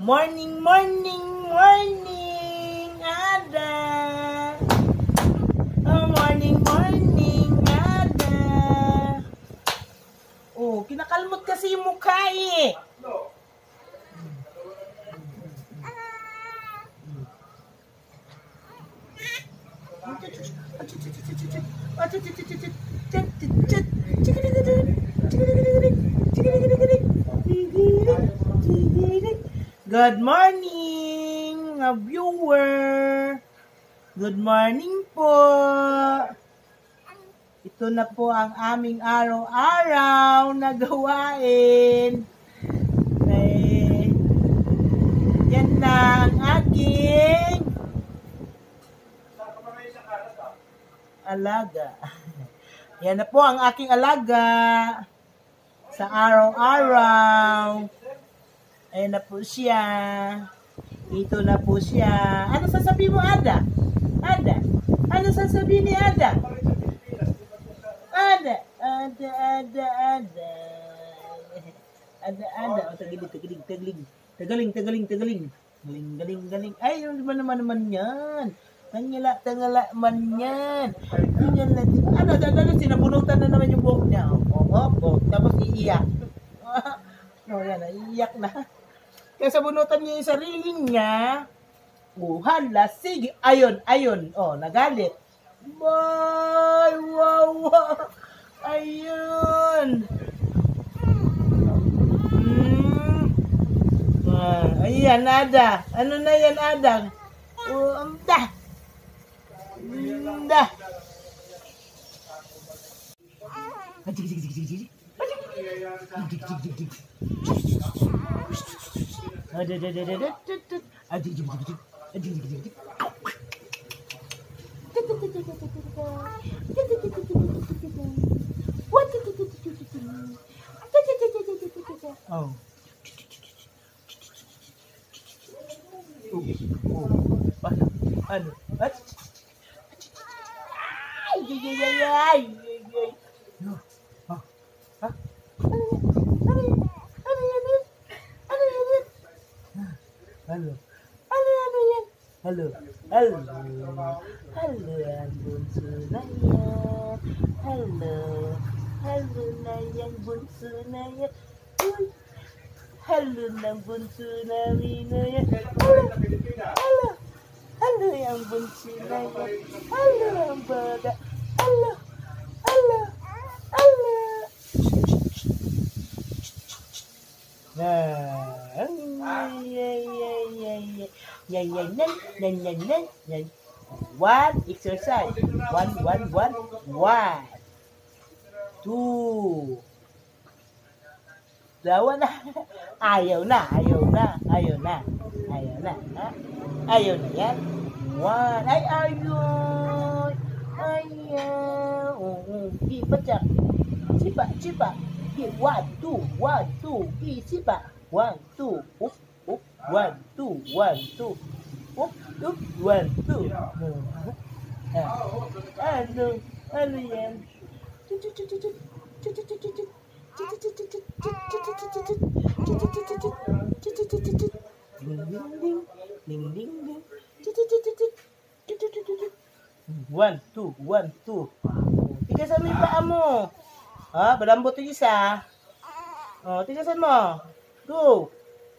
Morning, morning, morning, Ada. Oh, morning, morning, Ada. Oh, kinakalmot kasi yung mukha eh. Good morning, mga viewer. Good morning po. Ito na po ang aming araw-araw na gawain. Yan na ang aking alaga. Yan na po ang aking alaga sa araw-araw. Ayan na po siya. Ito na po siya. Ano sasabihin mo, Ada? Ada? Ano sasabihin ni Ada? Ada, Ada, Ada, Ada. Ada, Ada. O, tagaling. Galing. Ay, ano naman yan? Tangala man yan. Ano, sinabunutan na naman yung buhok niya. Tapos iiyak. Yan, iiyak na. Kaya sabunutan niya yung sarili niya. Hala, sige. Ayun. Nagalit. Bye, wow. Ayun. Ayan, Ada. Ano na yan, Ada? Amda. Ano? Halo, ang bunso na yan. Halo na yan, bunso na yan. Halo ng bunso namin na yan. Halo yung bunso na yan. Halo ang baga. Halo. Yan. One exercise. One. Two. Dalawa na. Ayaw na. Ayaw na yan. One. Ay, ayaw. Iba dyan. Sipa. One, two. Sipa. One, two. Up. 1, 2, 1, 2. Up, 1, 2. Ano yan? Ding. 1, 2. Tigasan mo yung paa mo. Malambot yung isa. Tigasan mo. Go.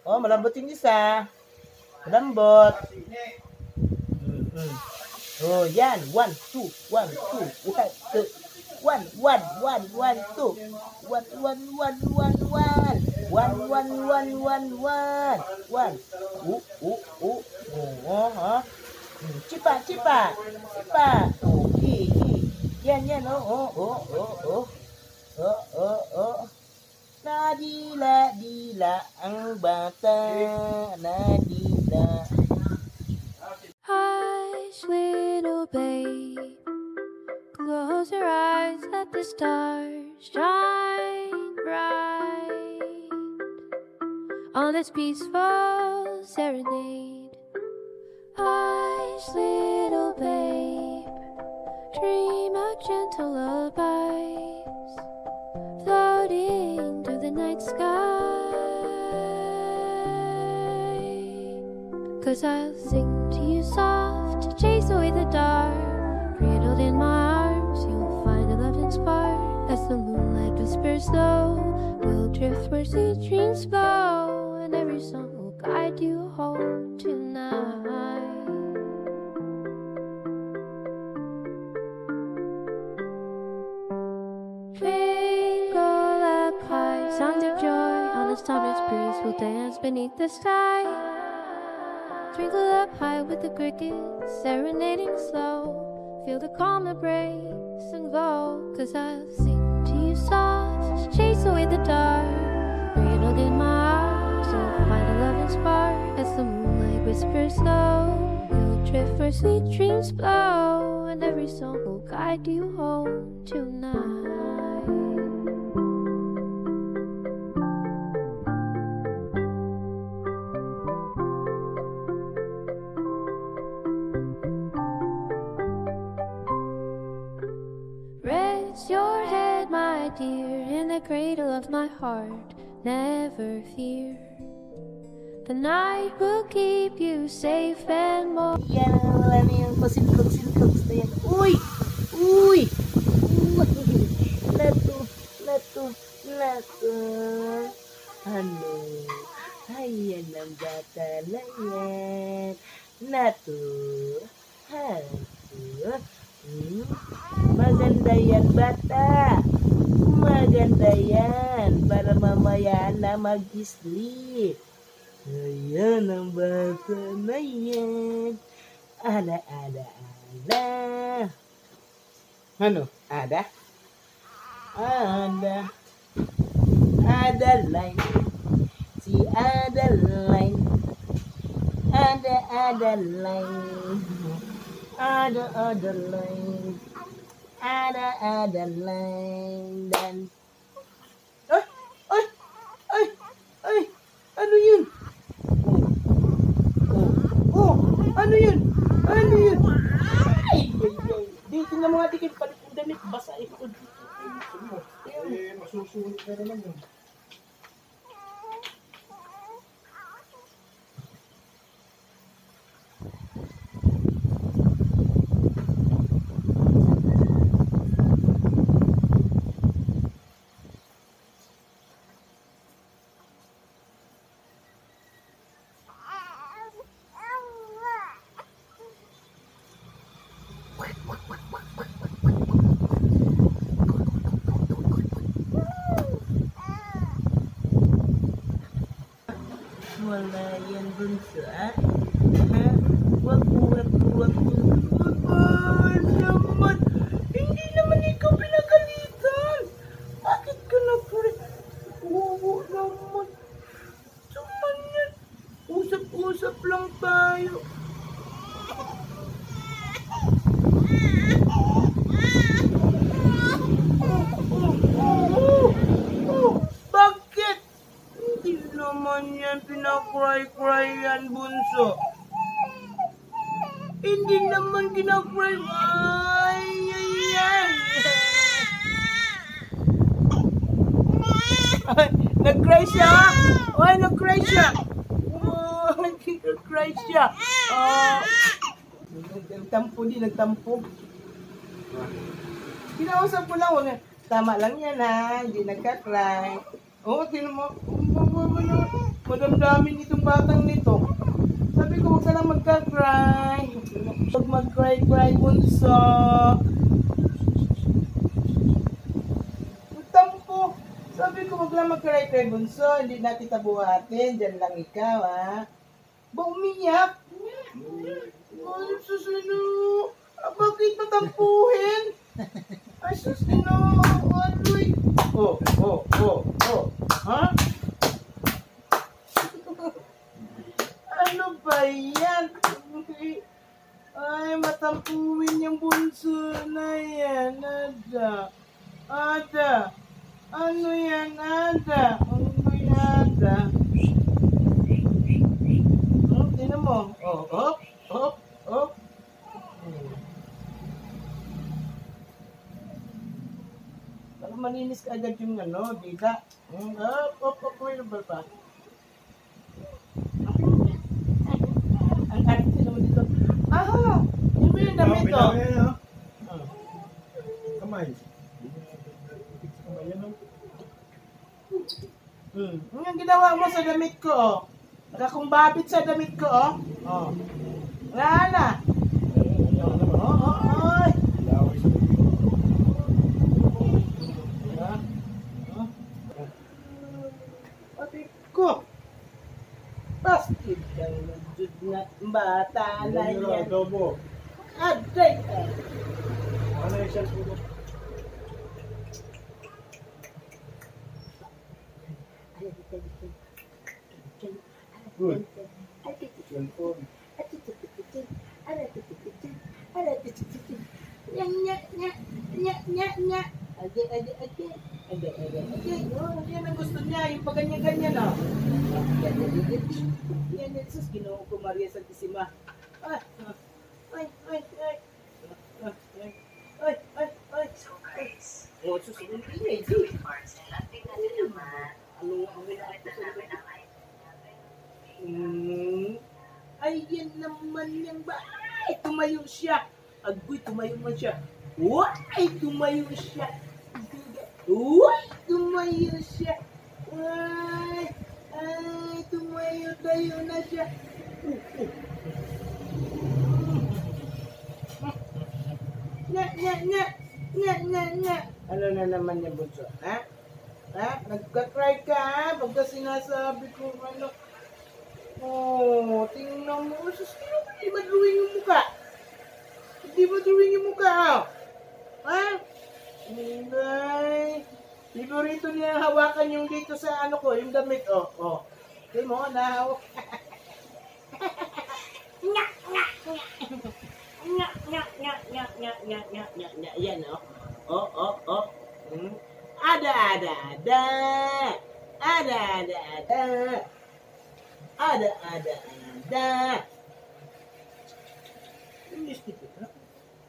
Malambot yung isa. Malambot. Yan. 1, 2. 1, 2. 1, 2. 1, 2. 1. Chipa. Yan. Nadila ang bata. Nadila. Hush, little babe, close your eyes, let the stars shine bright on this peaceful serenade. Hush, little babe, dream of gentle lullabies floating through the night sky. 'cause I'll sing to you soft to chase away the dark. Cradled in my arms, you'll find a loving spark. As the moonlight whispers low, we'll drift where sweet dreams flow, and every song will guide you home tonight. Twinkle up high, sounds of joy on a summer's breeze will dance beneath the sky. Twinkle up high with the crickets serenading slow. Feel the calm embrace and glow, 'cause I'll sing to you soft to chase away the dark. Cradled in my arms, you'll find a loving spark. As the moonlight whispers low, we'll drift where sweet dreams blow, and every song will guide you home tonight. Rest your head, my dear, in the cradle of my heart. Never fear, the night will keep you safe and more. Yan, wala na yung pasilkog-silkog na yan. Uy! Uy! Uy! Nato. Ano? Ayan ang bata na yan. Nato. Maganda yan, bata. Maganda yan. Para mamaya na mag-sleep. Ayan ang bata na yan. Ada. Ano? Ada? Adeline. Si Adeline. Adeline. Adeline. Adeline. Dan. Ay! Ano yun? Ano yun? Ay! Dito na mga dikit palikudan ito. Basa ito. Masusulit na naman yun. Wala yan bunso, ah? Wag naman. Hindi naman ikaw pinagalitan. Bakit ka na puri? Oo naman. Suman yan. Usap-usap lang tayo. Bakit? Hindi naman yan pinakry-cry yan, bunso. Hindi naman kinakry. Ay. Nag-cry siya. Ay, nag-cry siya. Nag-cry siya. Nagtampo. Kinausap ko lang. Tama lang yan, ha. Hindi nagka-cry. Tinan mo. Madamdamin itong batang nito. Sabi ko, huwag ka lang magka-cry. Huwag mag-cry, bunso. Tampo. Sabi ko, huwag lang mag-cry, bunso. Hindi na kita buhatin. Diyan lang ikaw, ha. Ba umiyak? Ay, susino. Bakit matampuhin? Ay, susino. Adoy. Ha? Ano ba yan? Ay, matampuhin yung bunso na yan. Ada. Ano yan, Ada? Tingnan mo. Op. Para malinis ka agad yung dita. Op, available pa. Aho! Yun mo yung damit oh. Kamay. Ano yung ginawa mo sa damit ko oh? Nakakumbabit sa damit ko oh. Oh. Wala na. Oy. Pati ko. Pasti kang jud na bata na yan. Adobo. Aday ka. Ano yung cellphone mo? Good. Cellphone. Oh, yan ang gusto niya, yung paganyan-ganyan oh. Yan, sus, Ginoo ko Maria Santissima. Ay. Oh, sus, hindi. Ay, yan naman yung ba? Ay, tumayo siya. Agoy, tumayo man siya. Ay, tumayo siya. Uy, tumayo siya. Ay, tumayo na siya. Nya. Ano na naman yung bunso, ha? Ha? Nagka-cry ka, ha? Pagka sinasabi ko, ano. Oh, tingnan mo. Sus, hindi ba drawing yung mukha? Hindi ba drawing yung mukha, ha? Ha? Hindi. Favorito niya hawakan yung dito sa ano ko, yung damit, oh. Oh. Tingnan mo, nahawak. Yan, oh. Oh. Ada.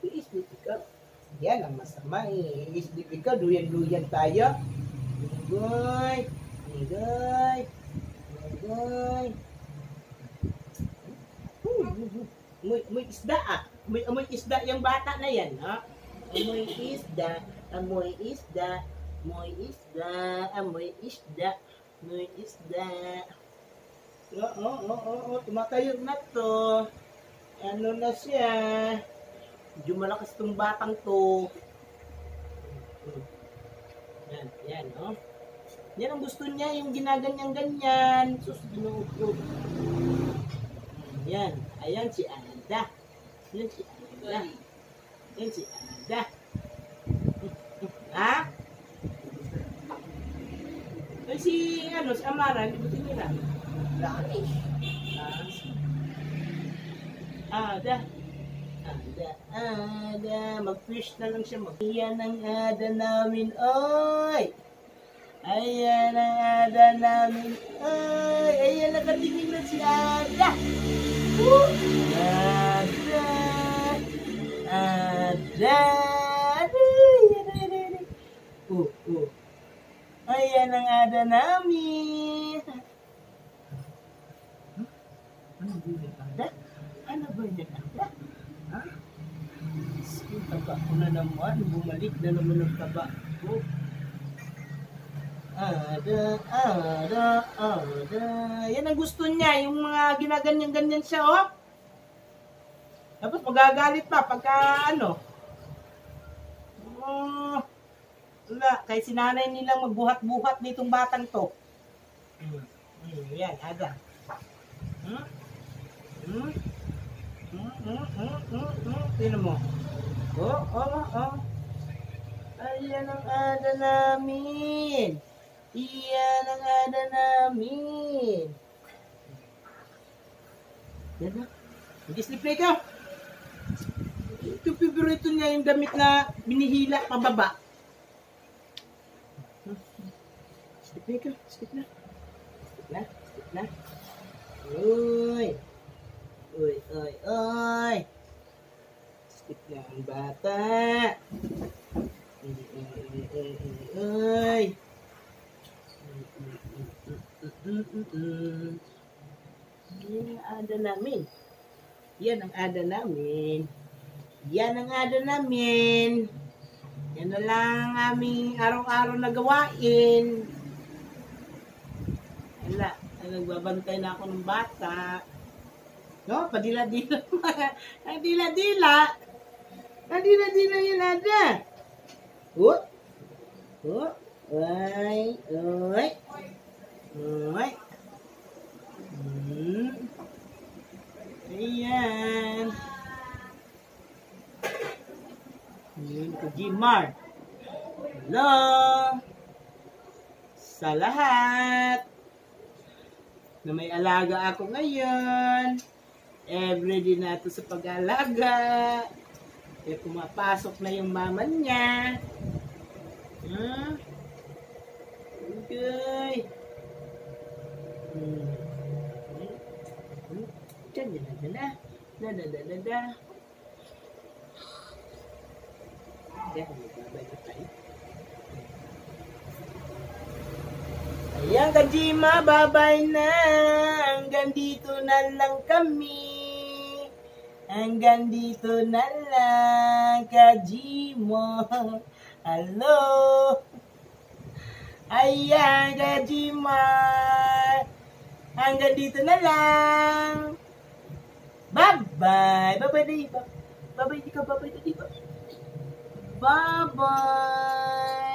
Iisip ka. Yan ang masama eh. Iisip ka, duyan-duyan tayo. Agoy. Amoy isda ah. Amoy isda yung bata na yan, ha? Amoy isda. Oo, tumatayo na to. Ano na siya? Medyo malakas tong batang to. Yan, oh. Yan ang gusto niya, yung ginaganyan-ganyan. Sus, Ginoo ko. Yan, ayan si Ada. Ha? Ay, si Amara, hindi mo tinira. Ada. Mag-fish na lang siya. Ayan ang Ada namin, oy! Ayan ang Ada namin, oy! Ayan, nakatingin na si Ada! Ada! Ayan ang Ada namin! Ano ba yung Ada? Ha? Yung taba ko na naman. Bumalik na naman ang taba ko. Ada. Yan ang gusto niya. Yung mga ginaganyan-ganyan siya, oh. Tapos magagalit pa pagka wala. Kaya sinanay nilang magbuhat-buhat nitong batang to. Yan, Ada. Tignan mo. Oh. Ayan ang Ada namin. Yan na. Mag-sleep ka. Ito favorito niya yung damit na binihila pababa. Sleep na. Uy. Sleep na ang bata. Uy. Yan ang Ada namin. Yan ang ada namin. Yan ang ada namin. Yan na lang ang aming araw-araw na gawain. Wala. Nagbabantay na ako ng bata. No? Padila-dila. Padila-dila. Padila-dila yun ada. Oh. Oh. Ay. Ay. Ay. Ayan. Yun ko, Gmar. Hello. Sa lahat na may alaga ako ngayon. Everyday na ito sa pag-alaga. Kaya pumapasok na yung mama niya. Okay. Ayan, Kajima, babay na. Hanggang dito na lang kami. Hanggang dito na lang, Kajima. Hello. Ayan, Kajima. Hanggang dito na lang. Bye-bye. Bye-bye na iba. Bye-bye, ikaw. Bye-bye na iba. Bye-bye.